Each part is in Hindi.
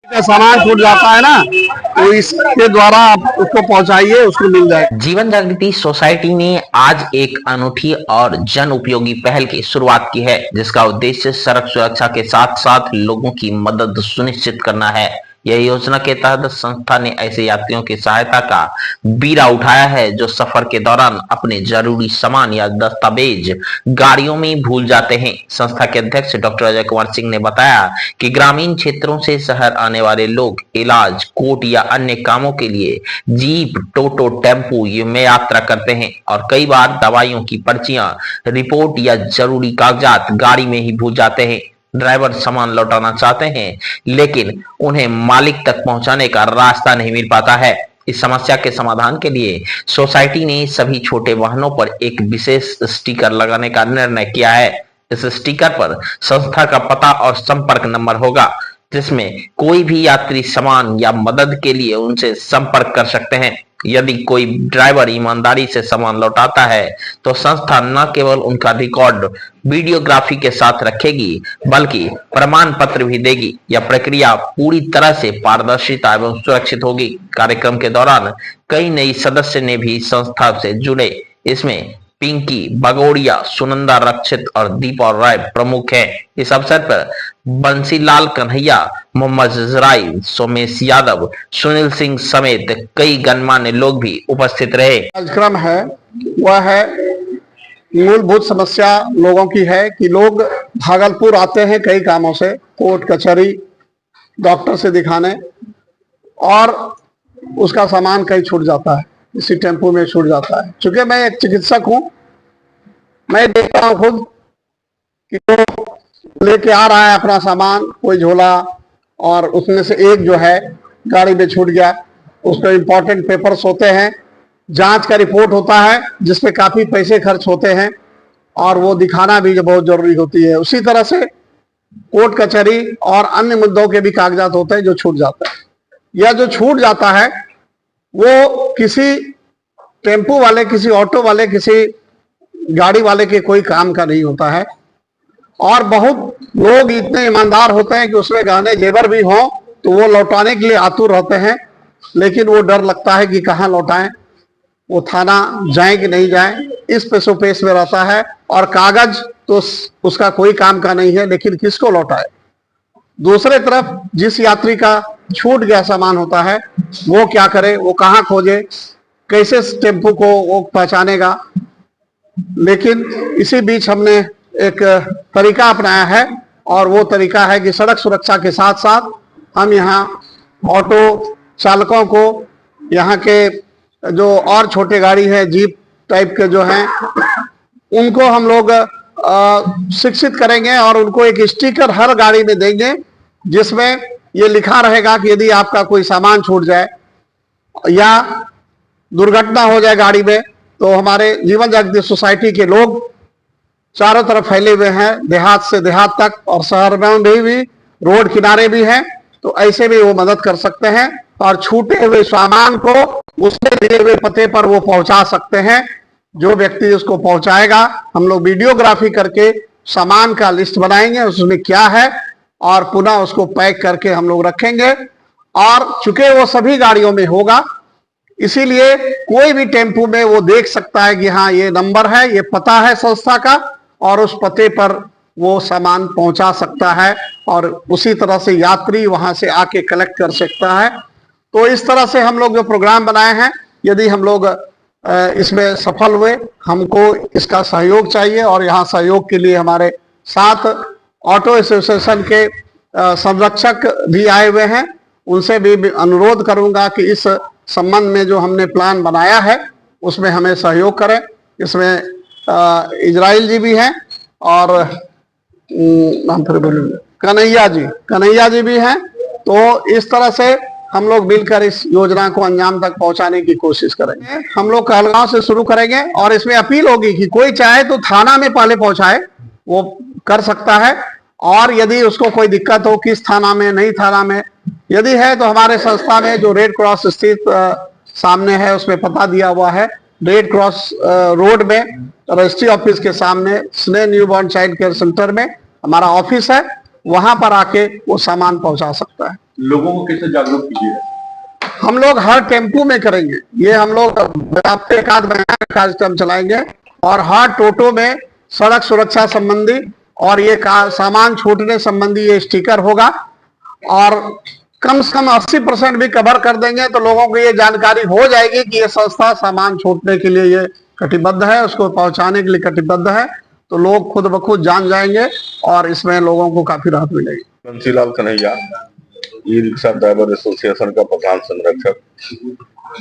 का सामान छूट जाता है ना, तो इसके द्वारा आप उसको पहुंचाइए, उसको मिल जाएगा। जीवन जागृति सोसाइटी ने आज एक अनूठी और जन उपयोगी पहल की शुरुआत की है, जिसका उद्देश्य सड़क सुरक्षा के साथ साथ लोगों की मदद सुनिश्चित करना है। यह योजना के तहत संस्था ने ऐसे यात्रियों की सहायता का बीड़ा उठाया है जो सफर के दौरान अपने जरूरी सामान या दस्तावेज गाड़ियों में भूल जाते हैं। संस्था के अध्यक्ष डॉक्टर अजय कुमार सिंह ने बताया कि ग्रामीण क्षेत्रों से शहर आने वाले लोग इलाज, कोर्ट या अन्य कामों के लिए जीप, टोटो, टेम्पो में यात्रा करते हैं और कई बार दवाइयों की पर्चियां, रिपोर्ट या जरूरी कागजात गाड़ी में ही भूल जाते हैं। ड्राइवर सामान लौटाना चाहते हैं, लेकिन उन्हें मालिक तक पहुंचाने का रास्ता नहीं मिल पाता है। इस समस्या के समाधान के लिए सोसाइटी ने सभी छोटे वाहनों पर एक विशेष स्टिकर लगाने का निर्णय किया है। इस स्टिकर पर संस्था का पता और संपर्क नंबर होगा, जिसमें कोई भी यात्री सामान या मदद के लिए उनसे संपर्क कर सकते हैं। यदि कोई ड्राइवर ईमानदारी से सामान लौटाता है तो संस्था न केवल उनका रिकॉर्ड वीडियोग्राफी के साथ रखेगी, बल्कि प्रमाण पत्र भी देगी। यह प्रक्रिया पूरी तरह से पारदर्शिता एवं सुरक्षित होगी। कार्यक्रम के दौरान कई नई सदस्य ने भी संस्था से जुड़े। इसमें पिंकी बगोड़िया, सुनंदा रक्षित और दीपा राय प्रमुख है। इस अवसर पर बंसीलाल कन्हैया, मोहम्मद जजराई, सोमेश यादव, सुनील सिंह समेत कई गणमान्य लोग भी उपस्थित रहे। कार्यक्रम है वह है, मूलभूत समस्या लोगों की है कि लोग भागलपुर आते हैं कई कामों से, कोर्ट कचहरी, डॉक्टर से दिखाने, और उसका सामान कहीं छूट जाता है, इसी टेम्पो में छूट जाता है। चूंकि मैं एक चिकित्सक हूं, मैं देखता हूं खुद कि वो लेके आ रहा है अपना सामान, कोई झोला, और उसमें से एक जो है गाड़ी में छूट गया। उसमें इंपॉर्टेंट पेपर्स होते हैं, जांच का रिपोर्ट होता है जिसमें काफी पैसे खर्च होते हैं, और वो दिखाना भी बहुत जरूरी होती है। उसी तरह से कोर्ट कचहरी और अन्य मुद्दों के भी कागजात होते हैं जो छूट जाते हैं। यह जो छूट जाता है वो किसी टेम्पो वाले, किसी ऑटो वाले, किसी गाड़ी वाले के कोई काम का नहीं होता है। और बहुत लोग इतने ईमानदार होते हैं कि उसमें गहने जेवर भी हों तो वो लौटाने के लिए आतुर रहते हैं, लेकिन वो डर लगता है कि कहाँ लौटाएं, वो थाना जाए कि नहीं जाए, इस पेशोपेश में रहता है। और कागज तो उसका कोई काम का नहीं है, लेकिन किसको लौटाए। दूसरे तरफ जिस यात्री का छूट गया सामान होता है वो क्या करे, वो कहाँ खोजे, कैसे टेम्पो को वो पहचानेगा। लेकिन इसी बीच हमने एक तरीका अपनाया है, और वो तरीका है कि सड़क सुरक्षा के साथ साथ हम यहाँ ऑटो चालकों को, यहाँ के जो और छोटे गाड़ी है, जीप टाइप के जो हैं, उनको हम लोग शिक्षित करेंगे और उनको एक स्टिकर हर गाड़ी में देंगे जिसमें ये लिखा रहेगा कि यदि आपका कोई सामान छूट जाए या दुर्घटना हो जाए गाड़ी में, तो हमारे जीवन जागृति सोसाइटी के लोग चारों तरफ फैले हुए हैं, देहात से देहात तक, और शहर में भी रोड किनारे भी हैं, तो ऐसे भी वो मदद कर सकते हैं और छूटे हुए सामान को उसके दिए हुए पते पर वो पहुंचा सकते हैं। जो व्यक्ति उसको पहुंचाएगा, हम लोग वीडियोग्राफी करके सामान का लिस्ट बनाएंगे, उसमें क्या है, और पुनः उसको पैक करके हम लोग रखेंगे। और चूंकि वो सभी गाड़ियों में होगा, इसीलिए कोई भी टेम्पो में वो देख सकता है कि हाँ ये नंबर है, ये पता है संस्था का, और उस पते पर वो सामान पहुंचा सकता है, और उसी तरह से यात्री वहां से आके कलेक्ट कर सकता है। तो इस तरह से हम लोग जो प्रोग्राम बनाए हैं, यदि हम लोग इसमें सफल हुए, हमको इसका सहयोग चाहिए। और यहाँ सहयोग के लिए हमारे साथ ऑटो एसोसिएशन के संरक्षक भी आए हुए हैं, उनसे भी अनुरोध करूंगा कि इस संबंध में जो हमने प्लान बनाया है उसमें हमें सहयोग करें। इसमें इजराइल जी भी हैं, और नाम फिर बोलेंगे, कन्हैया जी भी हैं। तो इस तरह से हम लोग मिलकर इस योजना को अंजाम तक पहुंचाने की कोशिश करेंगे। हम लोग कहलगांव से शुरू करेंगे, और इसमें अपील होगी कि कोई चाहे तो थाना में पहले पहुंचाए, वो कर सकता है। और यदि उसको कोई दिक्कत हो, किस थाना में, नहीं थाना में यदि है, तो हमारे संस्था में जो रेड क्रॉस स्थित सामने है, उसमें पता दिया हुआ है, रेड क्रॉस रोड में रजिस्ट्री ऑफिस के सामने स्नेह न्यूबॉर्न चाइल्ड केयर सेंटर में हमारा ऑफिस है, वहां पर आके वो सामान पहुंचा सकता है। लोगों को कैसे जागरूक कीजिएगा? हम लोग हर टेम्पू में करेंगे ये, हम लोग हफ्ते एक आध महीना का कार्यक्रम चलाएंगे और हर टोटो में सड़क सुरक्षा संबंधी और ये सामान छूटने संबंधी ये स्टिकर होगा और कम से कम 80% भी कवर कर देंगे तो लोगों को ये जानकारी हो जाएगी कि ये संस्था सामान छूटने के लिए ये कटिबद्ध है, उसको पहुंचाने के लिए कटिबद्ध है, तो लोग खुद ब खुद जान जाएंगे और इसमें लोगों को काफी राहत मिलेगी। Bansilal Kanhaiya, e rickshaw driver association का प्रधान संरक्षक।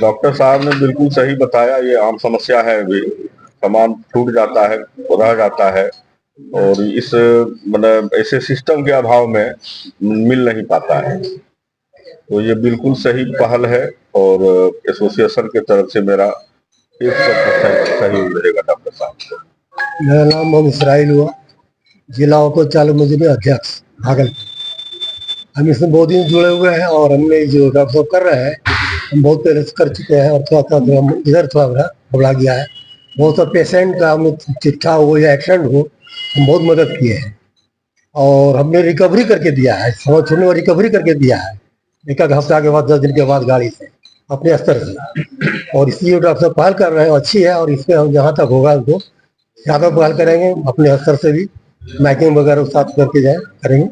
डॉक्टर साहब ने बिल्कुल सही बताया, ये आम समस्या है, अभी सामान छूट जाता है, रह जाता है और इस मतलब ऐसे सिस्टम के अभाव में मिल नहीं पाता है, तो ये बिल्कुल सही पहल है और एसोसिएशन के तरफ से मेरा 100% सहयोग रहेगा डॉक्टर साहब को। मेरा नाम मोहम्मद इसराइल हुआ, जिला ऑटो चालक मजदूर अध्यक्ष भागलपुर। हम इसमें बहुत दिन जुड़े हुए हैं और हमने जो डॉक्टर साहब कर रहे हैं हम बहुत पहले से कर चुके हैं और थोड़ा इधर थोड़ा बढ़ा गया है। बहुत सा पेशेंट का हमें चिट्ठा हो या एक्सीडेंट हो हम बहुत मदद किए हैं और हमने रिकवरी करके दिया है, समझ छोड़ने में रिकवरी करके दिया है एक हफ्ता के बाद 10 दिन के बाद गाड़ी से अपने स्तर से। और इसलिए डॉक्टर साहब पहल कर रहे हैं, अच्छी है और इसमें हम जहाँ तक होगा उनको ज़्यादा पहल करेंगे, अपने स्तर से भी मैकिंग वगैरह साथ करके जाए करेंगे।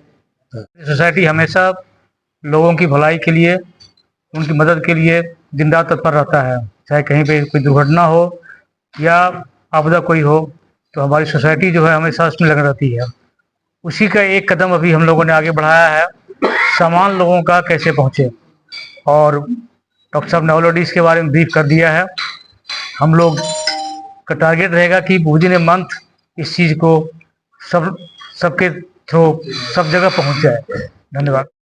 सोसाइटी हमेशा लोगों की भलाई के लिए, उनकी मदद के लिए दिन रात तत्पर रहता है। चाहे कहीं पे कोई दुर्घटना हो या आपदा कोई हो तो हमारी सोसाइटी जो है हमेशा उसमें लगी रहती है। उसी का एक कदम अभी हम लोगों ने आगे बढ़ाया है, सामान लोगों का कैसे पहुँचे, और डॉक्टर साहब ने ऑलरेडी इसके बारे में ब्रीफ कर दिया है। हम लोग का टारगेट रहेगा कि विदिन ए मंथ इस चीज़ को सबके थ्रू सब जगह पहुंच जाए। धन्यवाद।